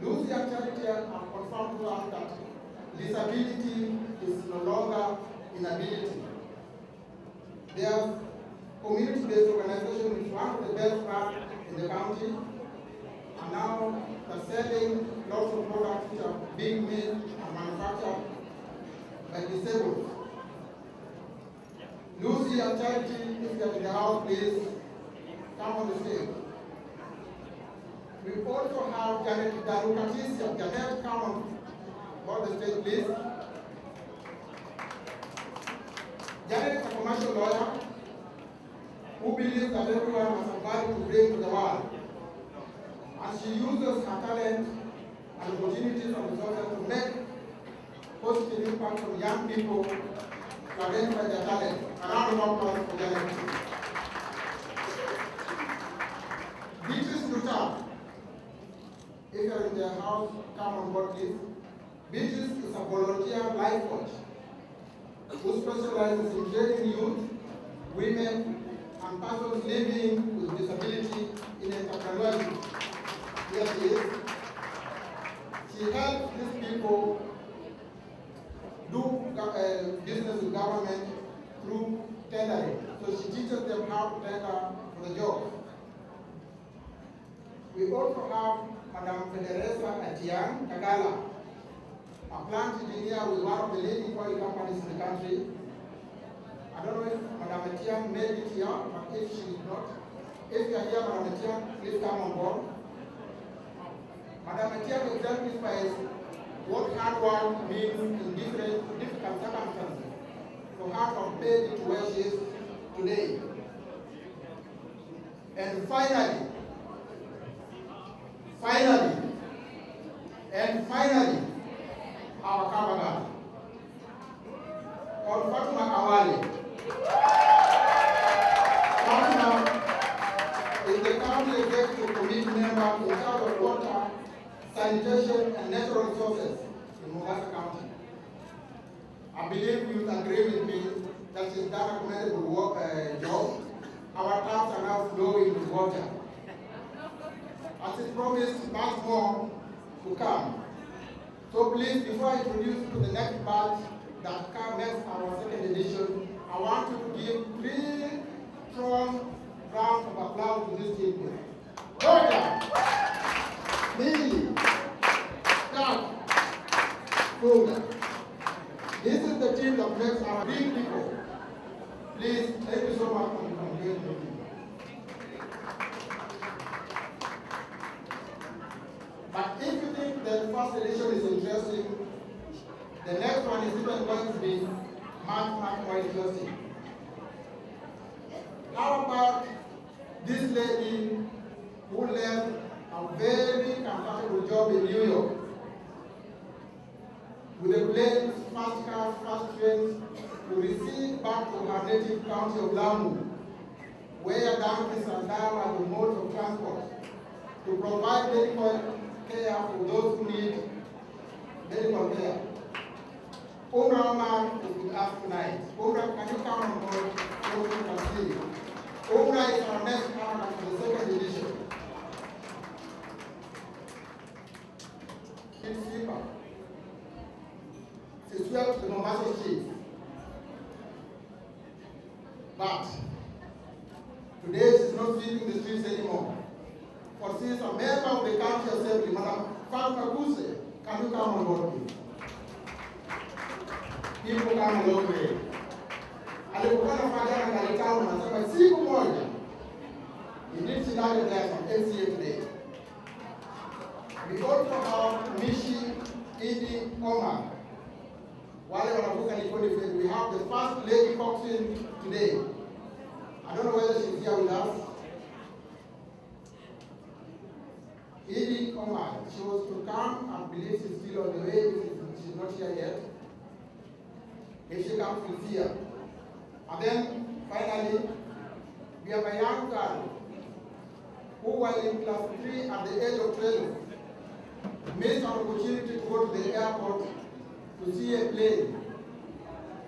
Lucy and Charity have confirmed to us that disability is no longer inability. Their community-based organization, which is one of the best run in the county, and now they're selling lots of products which are being made and manufactured by disabled. Lucy and Charity, if you're in the house, please come on the stage. We also have Janet Darukatisia. Janet, come on the stage, please. Janet is a commercial lawyer who believes that everyone has a value to bring to the world. And she uses her talent and opportunities and resources to make positive impact on young people to identify their talent. A round of applause for Janet. Beatrice Luther, if you're in the house, come on board, please. Beatrice is a volunteer life coach who specializes in training youth, women, and persons living with disability in entrepreneurship. Here she is. She helps these people do business with government through tendering. So she teaches them how to tender for the job. We also have Madam Federesa Atiang Tagala, a plant engineer with one of the leading oil companies in the country. I don't know if Madam Atiang made it here, but if she is not, if you are here, Madam Atiang, please come on board. Madam Atiang exemplifies what hard work means in difficult circumstances for her to have made it to where she is today. And finally, our cover girl, called Fatuma Awali. Fatuma is the county executive committee member in charge of water, sanitation, and natural resources in Mombasa County. I believe you will agree with me that she's done a commendable job. Our taps are now flowing with water. As it promised, much more to come. So please, before I introduce you to the next batch that comes next, our second edition, I want you to give 3 strong rounds of applause to these people. Georgia, Lily, Doug, Koga. This is the team that makes our big people. Please, thank you so much for coming. But if you think the first edition is interesting, the next one is even going to be much more interesting. How about this lady who left a very comfortable job in New York with the planes, fast cars, fast trains to receive back to her native county of Lamu, where donkeys and cows are the modes of transport, to provide medical care for those who need medical care. Umrah Omar is with us tonight. Umrah, can you come on board so we can see you? Umrah is our next partner for the second edition. She's sweeper. She swept the Mombasa streets. But today she's not sweeping the streets anymore. For she is a member of the county assembly, Madam Fatuma Kuse. Can you come on board, please? People come a long way. Alikuwa anafanya na Galileo anasema siku moja. He did scenario there from MCA today. We also have Mishi Idi Omar. Wale wanavuka Likoni, we have the first lady coxswain today. I don't know whether she's here with us. Idi Omar, she was to come, I believe she's still on the way, she's not here yet. If she comes, we'll see her. And then, finally, we have a young girl who, while in class 3 at the age of 12, missed an opportunity to go to the airport to see a plane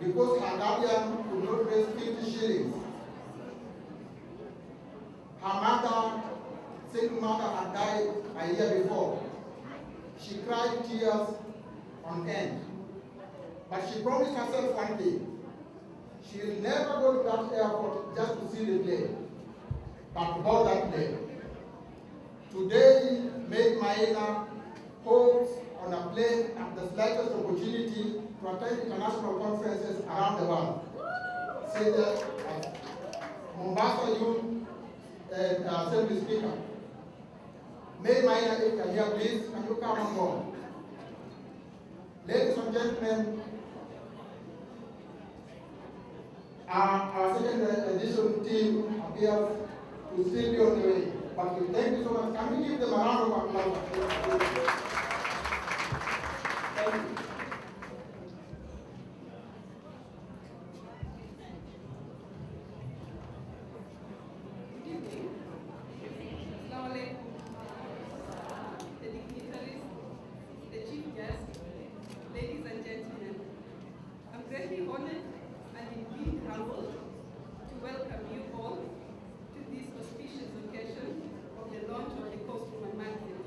because her guardian could not raise 50 shillings. Her mother, single mother, had died a year before. She cried tears on end. But she promised herself one thing. She'll never go to that airport just to see the plane, but to board that plane. Today, Maid Maina hopes on a plane at the slightest opportunity to attend international conferences around the world. Say that Mombasa Youth and Assembly Speaker. Maid Maina, if you're here, please, can you come on board? Ladies and gentlemen, our second edition team appears to still be on the way. But we thank you so much. Can we give them a round of applause? Thank you. The dignitaries, the chief guest, ladies and gentlemen, I'm greatly honored and indeed humbled to welcome you all to this auspicious occasion of the launch of the Coast Woman magazine,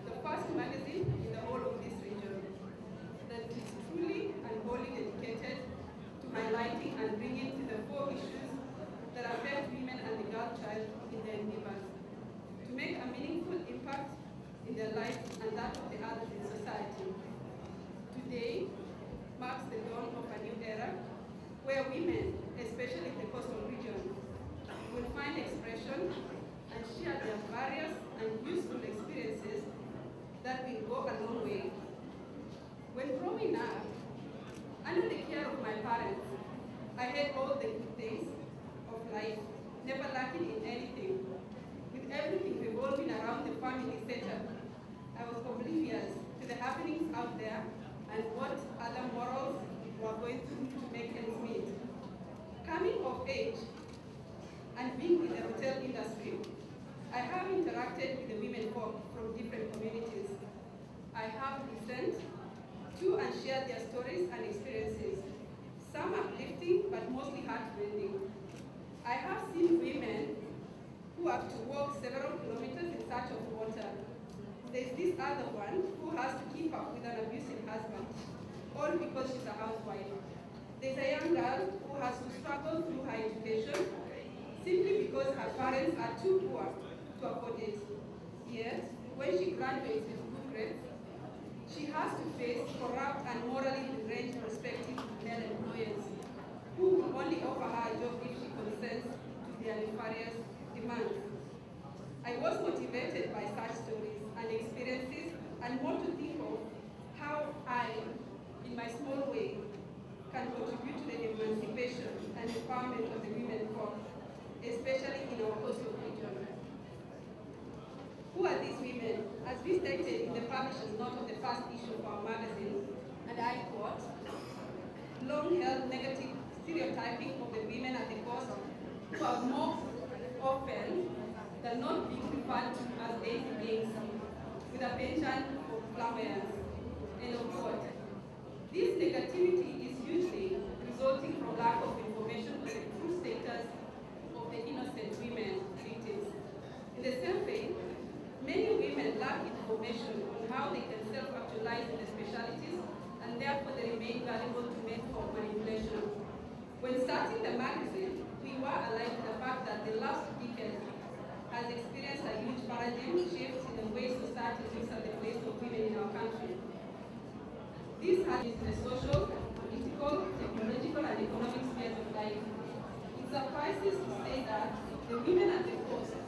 the first magazine in the whole of this region that is truly and wholly dedicated to highlighting and bringing to the fore issues that affect women and the girl child in their endeavors to make a meaningful impact in their lives and that of the others in society. Today marks the dawn of a new era where women, especially in the coastal region, will find expression and share their various and useful experiences that will go a long way. When growing up, under the care of my parents, I had all the good things of life, never lacking in anything. With everything revolving around the family setup, I was oblivious to the happenings out there and what other morals were going through to make ends meet. Coming of age and being in the hotel industry, I have interacted with the women folk from different communities. I have listened to and shared their stories and experiences, some uplifting but mostly heartrending. I have seen women who have to walk several kilometers in search of water. There's this other one who has to keep up with an abusive husband, all because she's a housewife. There's a young girl who has to struggle through her education simply because her parents are too poor to afford it. Yet, when she graduates with good grades, she has to face corrupt and morally deranged prospective male employers who will only offer her a job if she consents to their nefarious demands. I was motivated by such stories and experiences and more to think of how I, in my small way, can contribute to the emancipation and empowerment of the women folk, especially in our coastal region. Who are these women? As we stated in the publisher's note of the first issue of our magazine, and I quote, long-held negative stereotyping of the women at the coast who are more often than not being referred to as lazy beings with a penchant for flamboyance. End of quote. This negativity is usually resulting from lack of information on the true status of the innocent women victims. In the same vein, many women lack information on how they can self-actualize in the specialties and therefore they remain valuable to men for manipulation. When starting the magazine, we were alive to the fact that the last decade has experienced a huge paradigm shift in the way society looks at the place of women in our country. This has in the social, political, technological, and economic spheres of life. It suffices to say that the women at the coast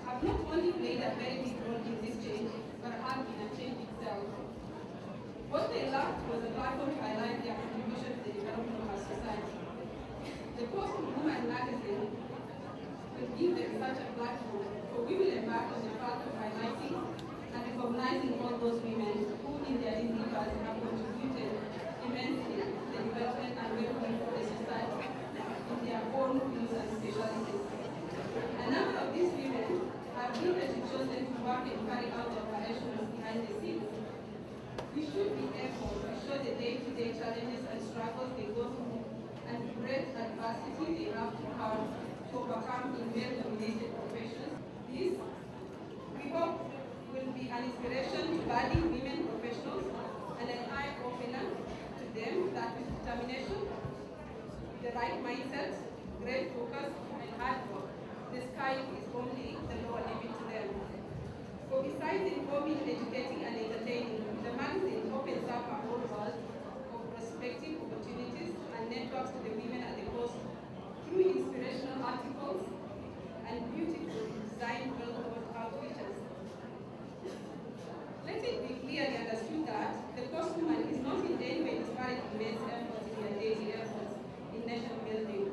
have not only played a very big role in this change, but have been a change itself. What they lacked was a platform to highlight their contribution to the development of our society. The Coast Woman magazine will give them such a platform, for we will embark on the path of highlighting and recognizing all those women who in their endeavors have contributed immensely to the development and welfare of the society in their own fields and specialties. A number of these women have been chosen to work and carry out the operations behind the scenes. We should be able to show the day-to-day challenges and struggles they go through and the great adversity they have to overcome in male-dominated professions. This, we hope, will be an inspiration to budding women professionals and an eye-opener to them that with determination, the right mindset, great focus, and hard work, the sky is only the lower limit to them. For besides informing, educating, and entertaining, the magazine opens up a whole world of prospective opportunities and networks to the women at the coast through inspirational articles and beautiful designed well-thought outreaches. Let it be clearly understood that the coast woman is not in any way disparaging men's efforts in their daily efforts in nation building,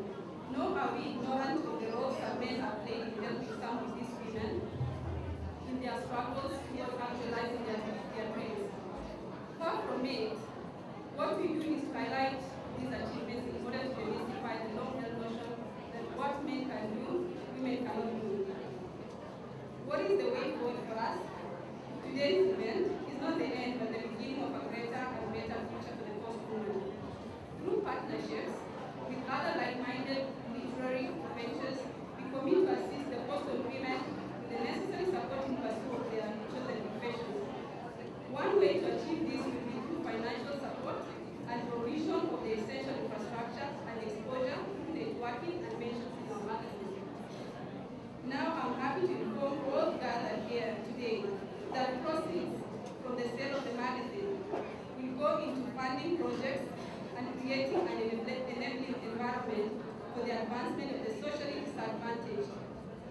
nor are we ignorant of the roles that men have played in helping some of these women in their struggles towards actualizing their dreams. Far from it, what we do is to highlight these achievements in order to demystify the long-held notion that what men can do, women cannot do. What is the way forward for us? Today's event is not the end, but the beginning of a greater and better future for the coast women. Through partnerships with other like-minded literary ventures, we commit to assist the coastal women with the necessary support in pursuit of their chosen professions. One way to achieve this will be through financial support and provision of the essential infrastructure and exposure through networking and mentions in our magazine. Now I'm happy to inform all gathered here today that proceeds from the sale of the magazine will go into funding projects and creating an enabling environment for the advancement of the socially disadvantaged.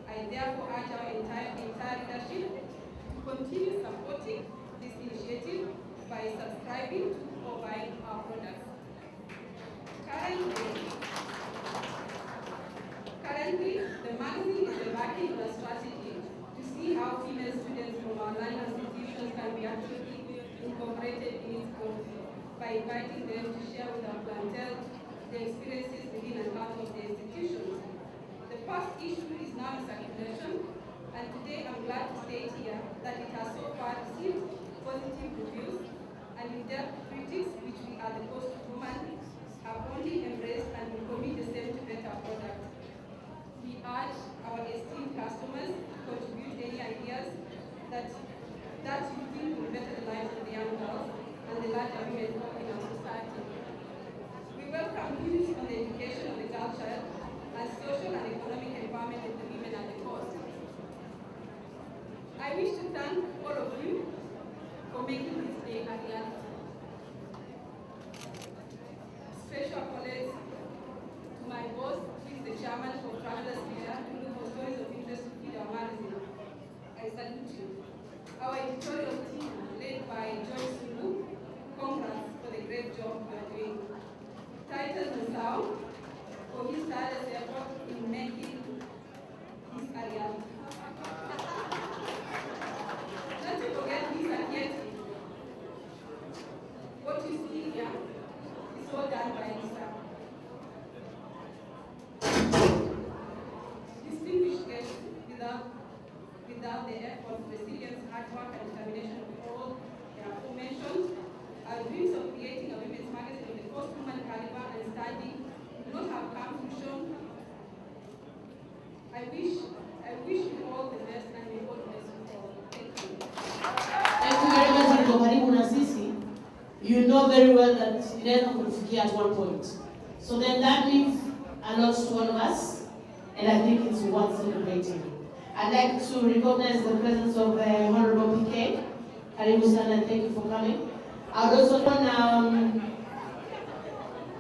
I therefore urge our entire leadership to continue supporting this initiative by subscribing to or buying our products. Currently, the magazine is embarking on a strategy to see how female students from our learning institutions can be actually incorporated in its growth by inviting them to share with our clientele their experiences within and out of the institutions. The first issue is now in circulation, and today I'm glad to state here that it has so far received positive reviews, and in-depth critics, which we at the Coast Woman have only embraced and will commit the same to better products. We urge our esteemed customers to contribute any ideas that you think will better the lives of the young girls and the larger women in our society. We welcome views on the education of the girl child and social and economic empowerment of the women at the coast. I wish to thank all of you for making this day a reality. Special colleagues to my boss, who is the chairman for Travelers Media, to look for stories of interest to feed our magazine. I salute you. Our editorial team, led by Joyce Sulu, congrats for the great job you are doing. Titus Nsao, for his tireless effort in making this a reality. Not to forget Lisa Kieti. What you see here is all done by Lisa. Distinguished guests, without the effort, resilience, hard work, and determination of all the aforementioned, our dreams of creating a women's magazine of the Coast Woman caliber and standing would not have come to show. I wish you all the best, and may God bless you all. Thank you. Thank you very much, Mko Karibu na sisi. You know very well that inaweza kufikia at one point. So then that means a lot to all of us, and I think it's worth celebrating. I'd like to recognize the presence of Honorable PK. Karibu sana, thank you for coming. I would also want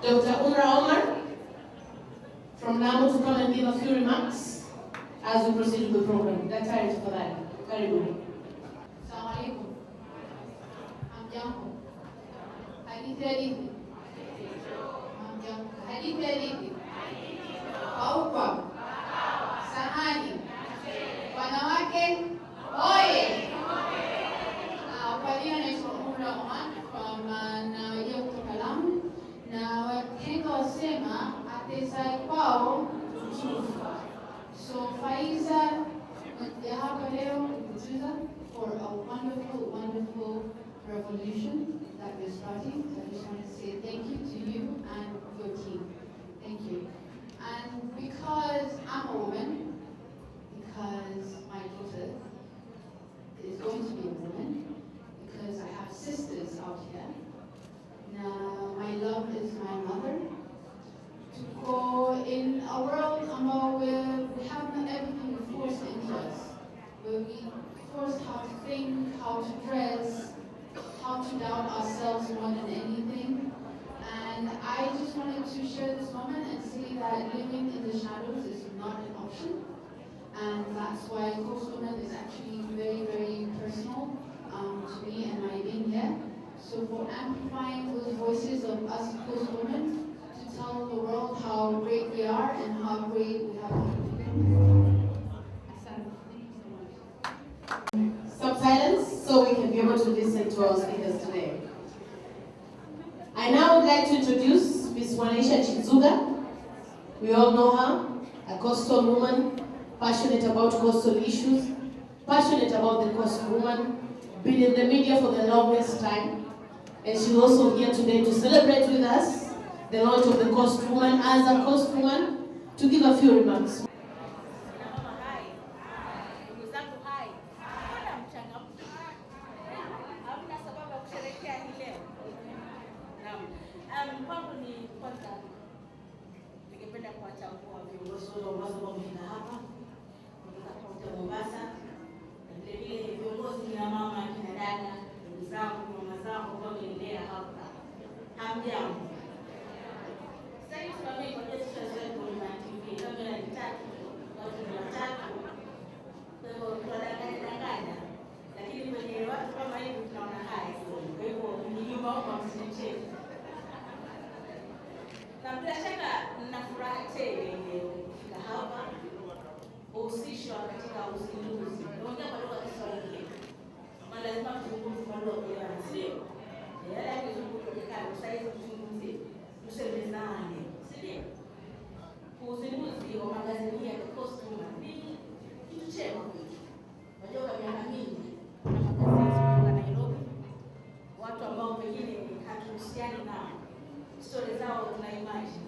Dr. Umra Omar from Lamu to come and give a few remarks as we proceed with the program. That's time for that. Karibu. Assalamu alaikum. Hamjambo. Hadithi hadithi. Hamjambo. Hadithi hadithi. Paupa. Sahani. Wanawake oye. Kwa jina naitwa Umra Omar na wajia kutoka Lamu, na wahenga wasema atesai kwao kuchufa. So Faiza ya hapa leo kujuza for a wonderful revolution that we're starting. So I just want to say thank you to you and your team. Thank you. And because I'm a woman, because my daughter is going to be a woman, because how to dress, how to doubt ourselves more than anything. And I just wanted to share this moment and say that living in the shadows is not an option. And that's why Coast Women is actually very, very personal to me and my being here. So for amplifying those voices of us Coast Women to tell the world how great we are and how great we have been. Some silence so we can be able to listen to our speakers today. I now would like to introduce Ms. Wanisha Chizuga. We all know her, a coastal woman, passionate about coastal issues, passionate about the coastal woman, been in the media for the longest time, and she's also here today to celebrate with us the launch of the Coast Woman as a Coast Woman, to give a few remarks. Kwangu ni kwanza ningependa kuwatambua viongozi ambao wamefika hapa kutoka kaunti ya Mombasa, na vile vile viongozi kina mama, kina dada, ndugu zangu, mama zangu ambao wameendelea hapa. Hamjambo. Sasa hivi tunamwona kwa jeshi la zetu na TV kamera ni tatu, watu ni watatu. Kwa hivyo tunadanganya, lakini kwenye watu kama hivi tunaona haya. Kwa hivyo ni nyumba huko msicheze. Na bila shaka nina furaha tele leo kufika hapa kuhusishwa katika uzinduzi. Naongea kwa lugha ya Kiswahili. Maana lazima tuzungumze kwa lugha ya asili. Yale yakizungumzwa kama saizi tuzungumze, tusemezane, sio? Uzinduzi wa magazeti ya Coast Woman ni kitu chema kwetu. Unajua kwa miaka mingi kuna magazeti kutoka Nairobi, watu ambao pengine hatuhusiani nao. Story zao tuna imagine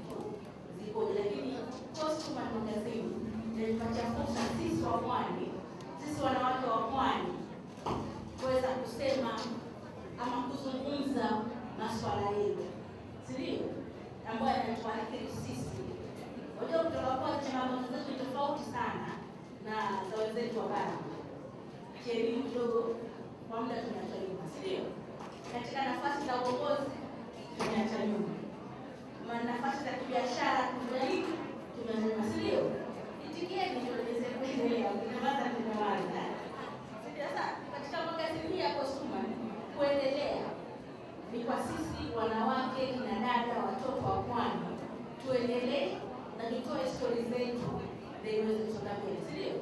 ziko, lakini Coast Woman magazine inatupatia fursa sisi wa pwani, sisi wanawake wa pwani kuweza kusema ama kuzungumza masuala yetu, sio ambayo yanatuathiri sisi. Unajua kutoka kwa changamoto zetu tofauti sana na za wenzetu wa bara. Kielimu kidogo kwa muda tumeacha nyuma, sio? Katika nafasi za uongozi tumeacha nyuma. Nafasi za kibiashara tumeacha nyuma, sio? Itikieni tuweze kuendelea, tunaweza tunawaza. Sasa katika magazeti ya Coast Woman kuendelea ni kwa sisi wanawake, kina dada, watoto wa pwani tuendelee na tutoe stories zetu ndio iweze kusonga mbele, sio?